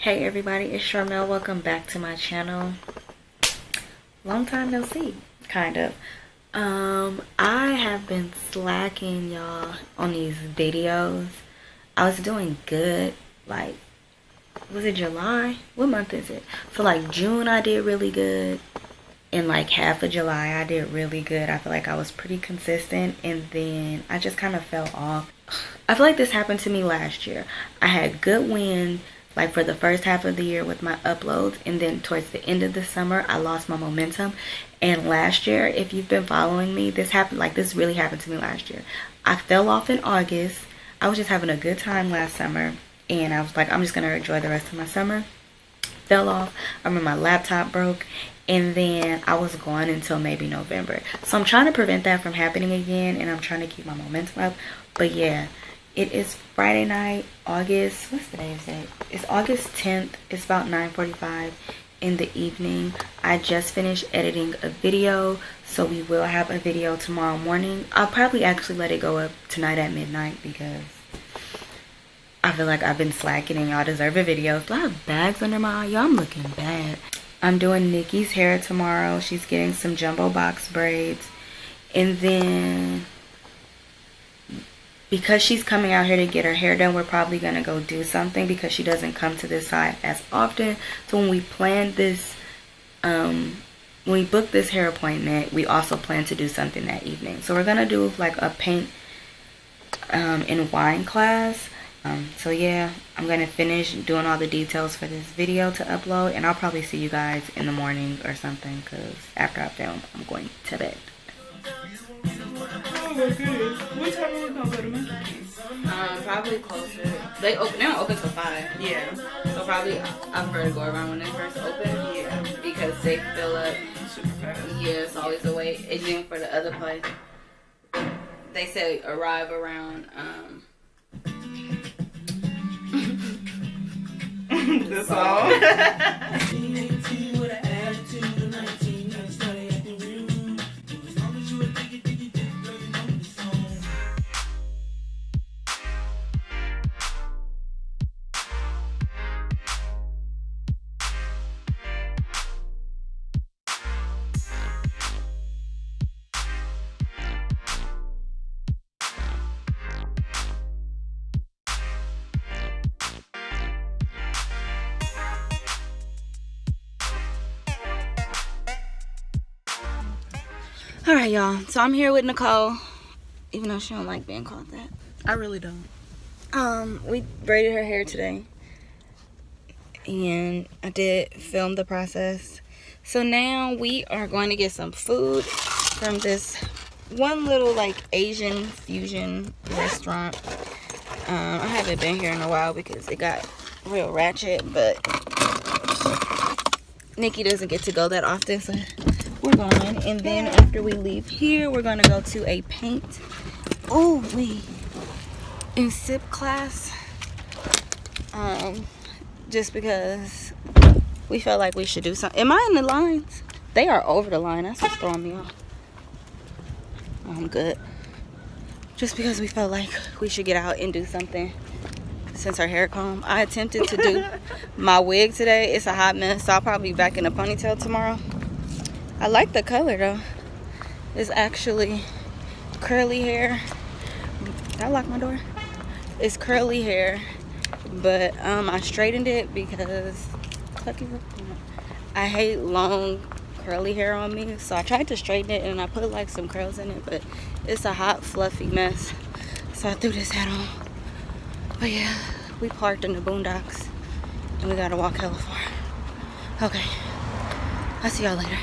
Hey everybody, it's Sharmel. Welcome back to my channel. Long time no see, kind of. I have been slacking, y'all, on these videos. I was doing good, like, was it July? What month is it? So like June I did really good. In like half of July I did really good. I feel like I was pretty consistent, and then I just kind of fell off. I feel like this happened to me last year. I had good wind like for the first half of the year with my uploads, and then towards the end of the summer I lost my momentum. And last year, if you've been following me, this really happened to me last year. I fell off in August. I was just having a good time last summer, and I was like, I'm just gonna enjoy the rest of my summer. Fell off. I remember my laptop broke, and then I was gone until maybe November. So I'm trying to prevent that from happening again, and I'm trying to keep my momentum up. But yeah, it is Friday night, August, what's the day's date? It's August 10th. It's about 9:45 in the evening. I just finished editing a video, so we will have a video tomorrow morning. I'll probably actually let it go up tonight at midnight because I feel like I've been slacking and y'all deserve a video. Do I have bags under my eye? Y'all, I'm looking bad. I'm doing Nikki's hair tomorrow. She's getting some jumbo box braids. And then, because she's coming out here to get her hair done, we're probably going to go do something because she doesn't come to this side as often. So when we planned this, when we booked this hair appointment, we also plan to do something that evening. So we're going to do like a paint and wine class. So yeah, I'm going to finish doing all the details for this video to upload, and I'll probably see you guys in the morning or something because after I film, I'm going to bed. Oh my goodness. What time are we going to go to Mickey? Probably closer. They don't open till 5. Yeah. So probably I prefer to go around when they first open. Yeah. Because they fill up Super fast. Yeah, it's always a wait. And then for the other place, they say arrive around That's all. Alright, y'all. So I'm here with Nicole, even though she don't like being called that. I really don't. We braided her hair today, and I did film the process. So now we are going to get some food from this one little like Asian fusion restaurant. I haven't been here in a while because it got real ratchet, but Nikki doesn't get to go that often, so we're going. And then after we leave here, we're going to go to a paint and sip class, just because we felt like we should do something. Am I in the lines? They are over the line. That's what's throwing me off. I'm good. Just because we felt like we should get out and do something since our hair comb. I attempted to do my wig today. It's a hot mess, so I'll probably be back in a ponytail tomorrow. I like the color though. It's actually curly hair. Did I lock my door? It's curly hair, but I straightened it because I hate long curly hair on me, so I tried to straighten it and I put like some curls in it, but it's a hot fluffy mess, so I threw this hat on. But yeah, we parked in the boondocks and we gotta walk hella far. Okay, I'll see y'all later.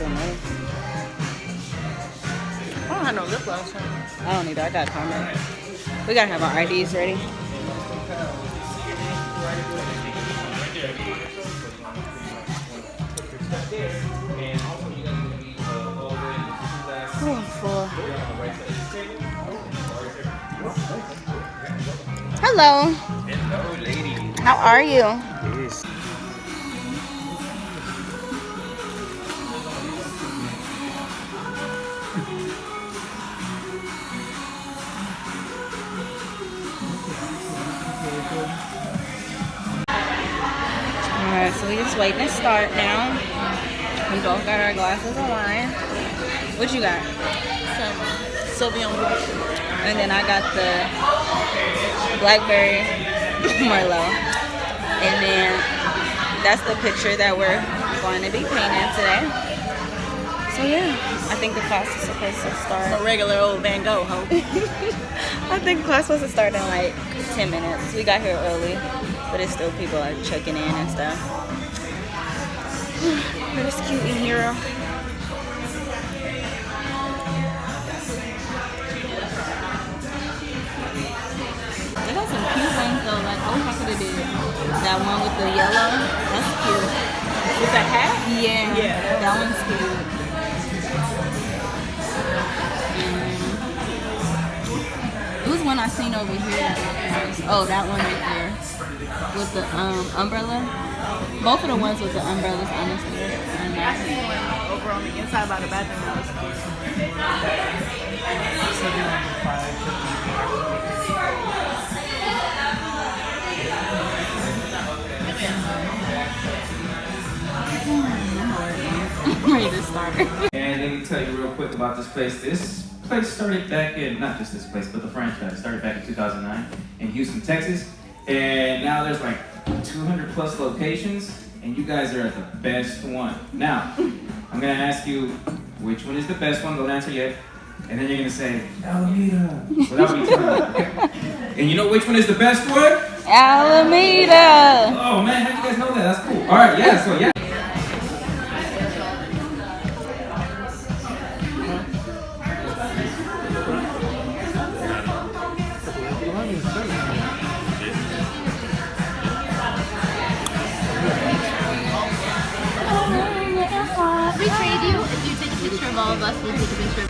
so nice. I don't have no lip gloss on. I don't either. I got Carmen. We gotta have our IDs ready. Oh, I'm full. Hello. Hello, lady. How are you? Yes. Alright, so we just waiting to start now. We both got our glasses on. What you got? Some Sauvignon Blanc. And then I got the blackberry Merlot. And then that's the picture that we're going to be painting today. So yeah, I think the class is supposed to start. A regular old Van Gogh, ho. I think the class was supposed to start in like 10 minutes. We got here early, but it's still people like checking in and stuff. But it's cute in here. They got some cute ones though. Like, oh, I could have did that one with the yellow. That's cute. With the hat? Yeah. Yeah. That one's cute. It was one I seen over here. Oh, that one right there with the umbrella. Both of the ones with the umbrellas, honestly. I see one over on the inside by the bathroom. That was cute. I'm ready to start. And let me tell you real quick about this place. This place started back in, not just this place, but the franchise started back in 2009 in Houston, Texas. And now there's like 200 plus locations, and you guys are at the best one. Now, I'm gonna ask you which one is the best one. Don't answer yet. And then you're gonna say, Alameda, without me telling you. Okay? And you know which one is the best one? Alameda. Oh man, how'd you guys know that? That's cool. All right, yeah, so yeah. We trade you. If you take a picture of all of us, we'll take a picture.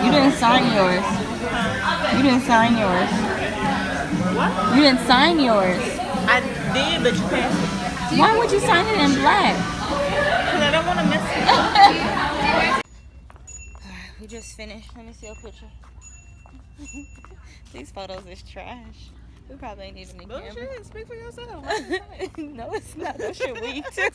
You didn't sign yours. You didn't sign yours. What? You didn't sign yours. I did, but you passed it. Why would you sign it in black? Because I don't want to mess it up. Alright, we just finished. Let me see a picture. These photos is trash. We probably ain't even in camera. Bullshit, speak for yourself. No, it's not. That shit weak too.